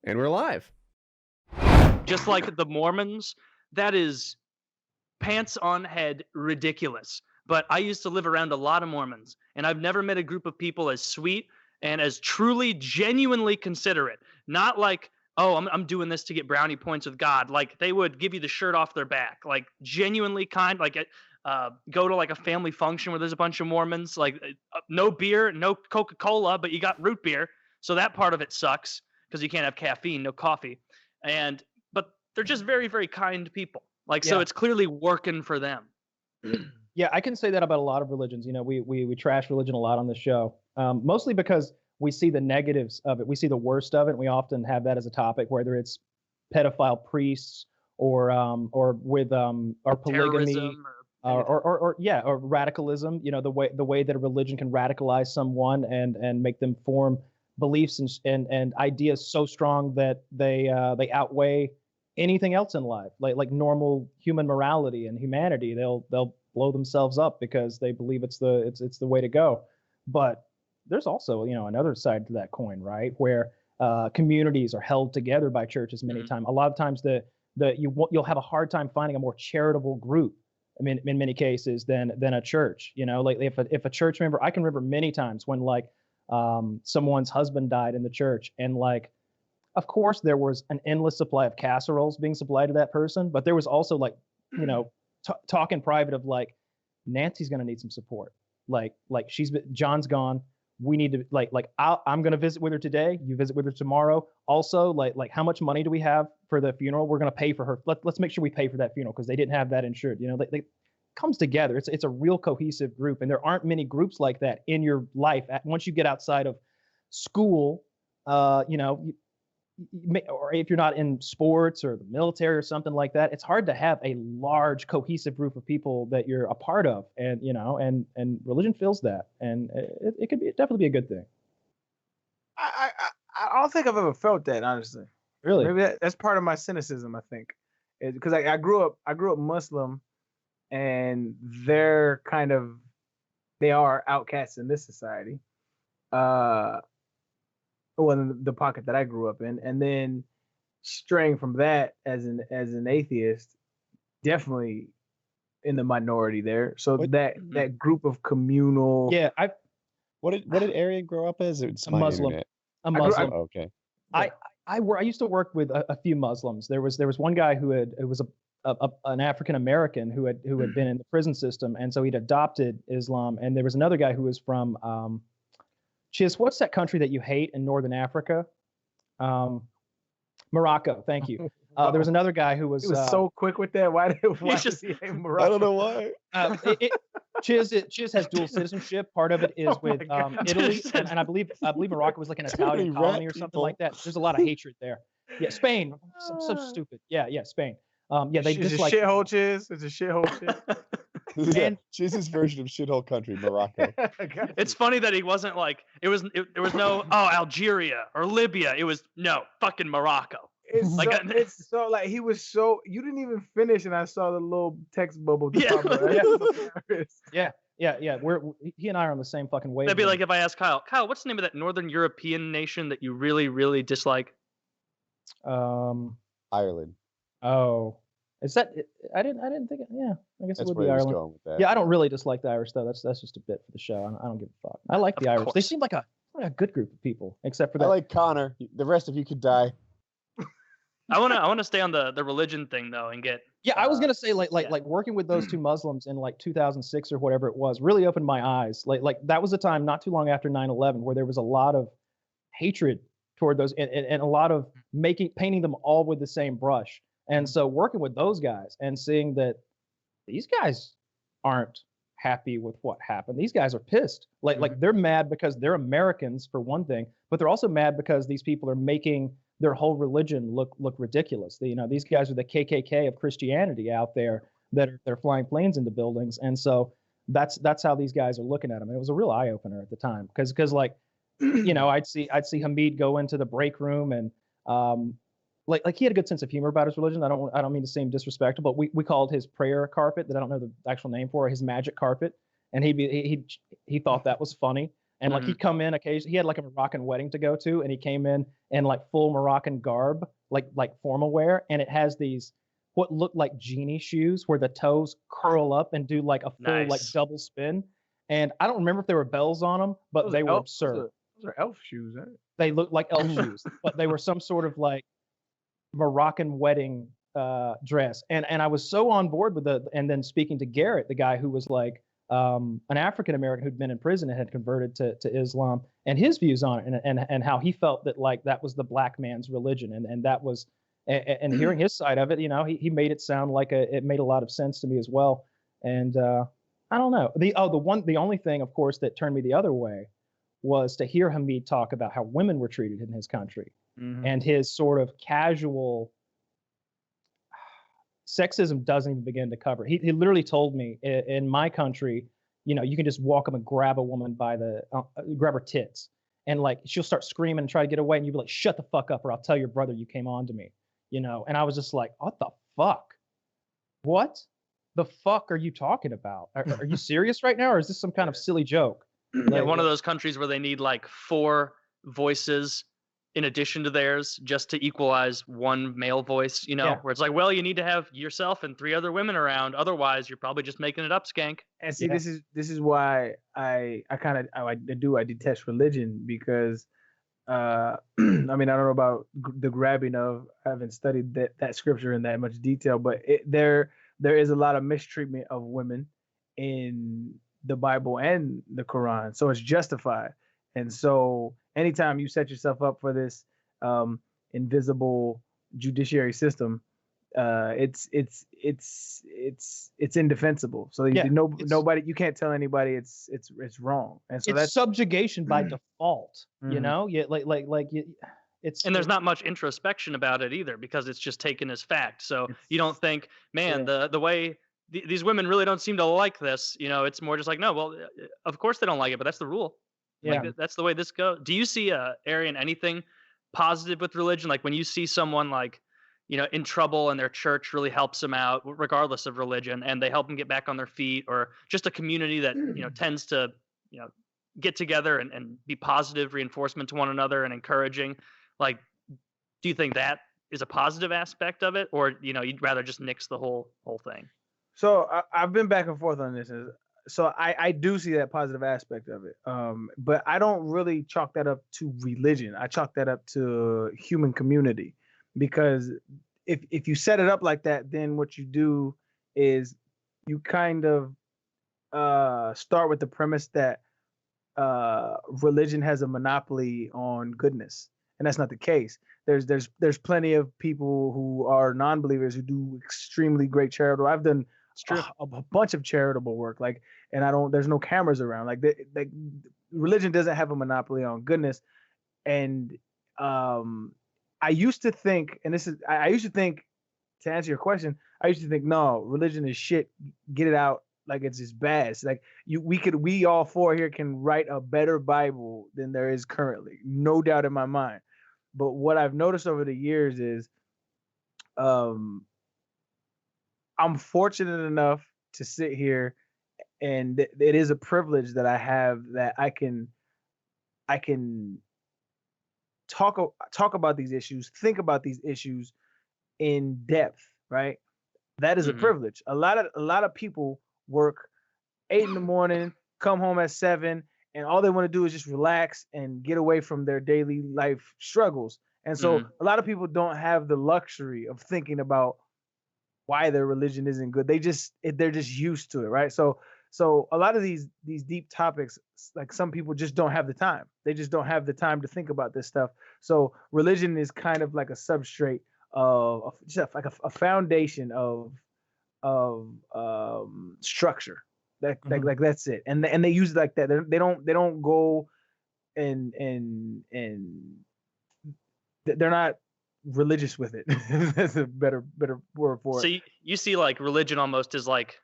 And we're live. Just like the Mormons, that is pants on head ridiculous. But I used to live around a lot of Mormons, and I've never met a group of people as sweet and as truly, genuinely considerate. Not like, oh, I'm doing this to get brownie points with God. Like they would give you the shirt off their back, like genuinely kind. Like go to like a family function where there's a bunch of Mormons. Like no beer, no Coca-Cola, but you got root beer. So that part of it sucks because you can't have caffeine, no coffee. But they're just very, very kind people. Like, so it's clearly working for them. Yeah, I can say that about a lot of religions. You know, we trash religion a lot on this show, mostly because we see the negatives of it. We see the worst of it. And we often have that as a topic, whether it's pedophile priests or with or polygamy or radicalism. You know, the way that a religion can radicalize someone and make them form beliefs and ideas so strong that they outweigh anything else in life, like normal human morality and humanity. They'll blow themselves up because they believe it's the way to go. But there's also, you know, another side to that coin, right? Where communities are held together by churches many times. A lot of times you'll have a hard time finding a more charitable group, I mean, in many cases than a church. You know, like if a church member, I can remember many times when like someone's husband died in the church, and like, of course there was an endless supply of casseroles being supplied to that person, but there was also like, you know, talk in private of like, Nancy's going to need some support. Like John's gone. We need to I'm going to visit with her today. You visit with her tomorrow. Also, like how much money do we have for the funeral? We're going to pay for her. Let's make sure we pay for that funeral because they didn't have that insured. You know, they comes together. It's a real cohesive group, and there aren't many groups like that in your life. Once you get outside of school, you know, or if you're not in sports or the military or something like that, it's hard to have a large cohesive group of people that you're a part of. And, you know, and religion fills that, and it could definitely be a good thing. I don't think I've ever felt that, honestly. Really? Maybe that's part of my cynicism, I think. Because I grew up Muslim, and they are outcasts in this society. Well, in the pocket that I grew up in, and then straying from that as an atheist, definitely in the minority there. So that group of communal. Yeah, what did Arian grow up as? It's a Muslim. Internet. A Muslim. Okay. I used to work with a few Muslims. There was one guy who was an African American who had been in the prison system, and so he'd adopted Islam. And there was another guy who was from Chiz, what's that country that you hate in Northern Africa? Morocco. Thank you. There was another guy who was. He was so quick with that. Why does he hate Morocco? I don't know why. Chiz has dual citizenship. Part of it is with Italy, and I believe Morocco was like an Italian colony or something like that. There's a lot of hatred there. Yeah, Spain. So stupid. Yeah, Spain. They just like shithole Chiz. It's a shithole Chiz. And Chiz's version of shithole country, Morocco. It's funny that he wasn't like there was no Algeria or Libya. It was no fucking Morocco. It's so like he was so you didn't even finish, and I saw the little text bubble. Yeah. He and I are on the same fucking wave. That'd be like if I asked Kyle, what's the name of that Northern European nation that you really, really dislike? Ireland. Oh. Is that? I didn't think. Yeah, I guess That's it would be Ireland. Going with that. Yeah, I don't really dislike the Irish though. That's just a bit for the show. I don't give a fuck. I like the Irish. They seem like a good group of people, except for that. I like Connor. The rest of you could die. I wanna stay on the religion thing though and get. Yeah, I was gonna say like working with those two Muslims in like 2006 or whatever it was really opened my eyes. Like that was a time not too long after 9/11 where there was a lot of hatred toward those and a lot of painting them all with the same brush. And so working with those guys and seeing that these guys aren't happy with what happened. These guys are pissed. Like they're mad because they're Americans for one thing, but they're also mad because these people are making their whole religion look ridiculous. These guys are the KKK of Christianity out there that they're flying planes into buildings. And so that's how these guys are looking at them. And it was a real eye opener at the time because like, I'd see Hamid go into the break room and like he had a good sense of humor about his religion. I don't mean to seem disrespectful, but we called his prayer carpet that I don't know the actual name for his magic carpet, and he thought that was funny. And like he'd come in occasionally. He had like a Moroccan wedding to go to, and he came in like full Moroccan garb, like formal wear, and it has these what look like genie shoes where the toes curl up and do like a full like double spin. And I don't remember if there were bells on them, but they were absurd. Those are elf shoes, right? They looked like elf shoes, but they were some sort of like Moroccan wedding dress. And I was so on board with and then speaking to Garrett, the guy who was like an African American who'd been in prison and had converted to Islam, and his views on it, and how he felt that like that was the black man's religion, and that was, and hearing his side of it, you know, he made it sound like it made a lot of sense to me as well. And I don't know, the only thing, of course, that turned me the other way was to hear Hamid talk about how women were treated in his country, and his sort of casual sexism doesn't even begin to cover. He literally told me in my country, you know, you can just walk up and grab a woman by grab her tits, and like she'll start screaming and try to get away, and you'd be like, shut the fuck up or I'll tell your brother you came on to me, you know. And I was just like, what the fuck? What the fuck are you talking about? Are you serious right now, or is this some kind of silly joke? Yeah, one of those countries where they need like 4 voices in addition to theirs just to equalize one male voice, you know, where it's like, well, you need to have yourself and 3 other women around. Otherwise, you're probably just making it up, skank. And see, this is why I detest religion, because I mean, I don't know about the grabbing of, I haven't studied that scripture in that much detail, but there is a lot of mistreatment of women in the Bible and the Quran, so it's justified. And so anytime you set yourself up for this invisible judiciary system, it's indefensible. So nobody, you can't tell anybody it's wrong. And so that's subjugation by default. You know, it's and there's not much introspection about it either, because it's just taken as fact. So you don't think, man, the way these women really don't seem to like this. You know, it's more just like, no, well, of course they don't like it, but that's the rule. Yeah, like, that's the way this goes. Do you see, Arian, anything positive with religion? Like when you see someone like, you know, in trouble and their church really helps them out, regardless of religion, and they help them get back on their feet, or just a community that, you know, tends to, you know, get together and be positive reinforcement to one another and encouraging. Like, do you think that is a positive aspect of it, or, you know, you'd rather just nix the whole thing? So I've been back and forth on this. So I do see that positive aspect of it. But I don't really chalk that up to religion. I chalk that up to human community, because if you set it up like that, then what you do is you kind of start with the premise that religion has a monopoly on goodness, and that's not the case. There's plenty of people who are non-believers who do extremely great charitable. I've done a bunch of charitable work, like, and there's no cameras around. Like religion doesn't have a monopoly on goodness. And I used to think, to answer your question, I used to think, no, religion is shit. Get it out. Like, it's just bad. It's like we all 4 here can write a better Bible than there is currently. No doubt in my mind. But what I've noticed over the years is, I'm fortunate enough to sit here, and it is a privilege that I have, that I can talk about these issues, think about these issues in depth, right? That is a privilege. A lot of people work 8 in the morning, come home at 7, and all they want to do is just relax and get away from their daily life struggles. And so a lot of people don't have the luxury of thinking about why their religion isn't good. They're just used to it, right? So a lot of these deep topics, like, some people just don't have the time. They just don't have the time to think about this stuff. So religion is kind of like a substrate of just like a foundation of structure. Like that's it. And they use it like that. They don't go and they're not religious with it. That's a better word for it. So you see, like, religion almost is like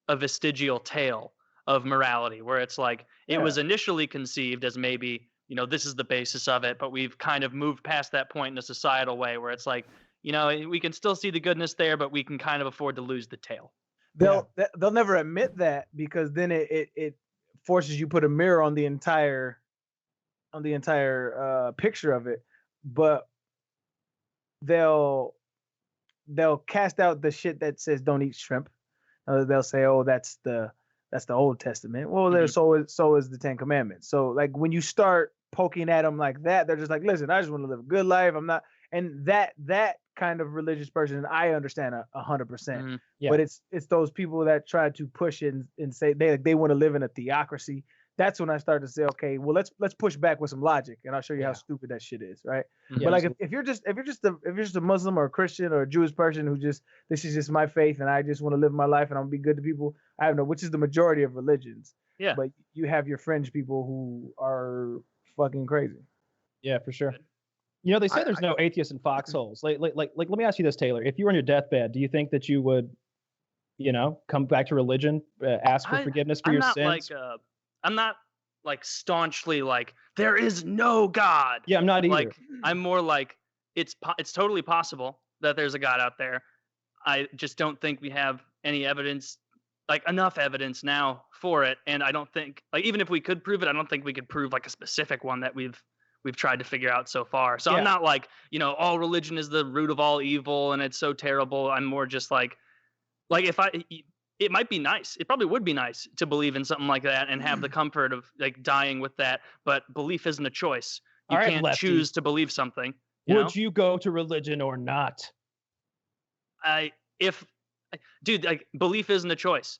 a vestigial tale of morality, where it's like it was initially conceived as maybe, you know, this is the basis of it, but we've kind of moved past that point in a societal way where it's like, you know, we can still see the goodness there, but we can kind of afford to lose the tail. They'll never admit that, because then it forces you put a mirror on the entire picture of it, but they'll cast out the shit that says don't eat shrimp. They'll say, oh, that's the Old Testament. Well, there so is the Ten Commandments. So like when you start poking at them like that, they're just like, listen, I just want to live a good life. I'm not, and that kind of religious person, I understand 100%. Yeah. But it's those people that try to push it and say they want to live in a theocracy. That's when I start to say, okay, well, let's push back with some logic, and I'll show you how stupid that shit is, right? Yeah, but like if you're just a Muslim or a Christian or a Jewish person who this is just my faith and I just want to live my life and I'm gonna be good to people, I don't know, which is the majority of religions. Yeah. But you have your fringe people who are fucking crazy. Yeah, for sure. You know, they say there's no atheists in foxholes. Like, let me ask you this, Taylor. If you were on your deathbed, do you think that you would, come back to religion, ask for forgiveness for your sins? I'm not like staunchly like there is no God. Yeah, I'm not either. Like I'm more like it's totally possible that there's a God out there. I just don't think we have any evidence, like enough evidence now for it. And I don't think, like, even if we could prove it, I don't think we could prove like a specific one that we've tried to figure out so far. So I'm not like, all religion is the root of all evil and it's so terrible. I'm more just like it might be nice. It probably would be nice to believe in something like that and have the comfort of like dying with that. But belief isn't a choice. You can't choose to believe something. Would you go to religion or not? Dude, like belief isn't a choice.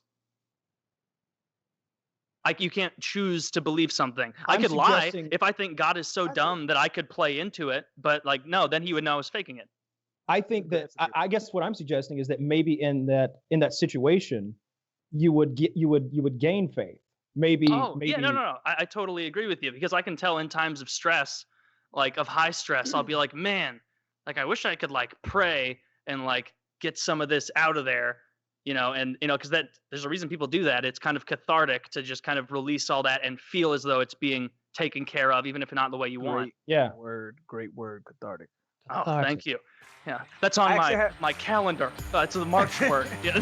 Like you can't choose to believe something. I could lie if I think God is so dumb that I could play into it. But like, no, then he would know I was faking it. I think that I guess what I'm suggesting is that maybe in that situation, you would gain faith. Maybe. Yeah, no. I totally agree with you because I can tell in times of stress, like of high stress, I'll be like, man, like I wish I could like pray and like get some of this out of there, because there's a reason people do that. It's kind of cathartic to just kind of release all that and feel as though it's being taken care of, even if not the way you want. Yeah. Great word, cathartic. Oh, thank you. Yeah, that's on my calendar. It's a March word. Yeah,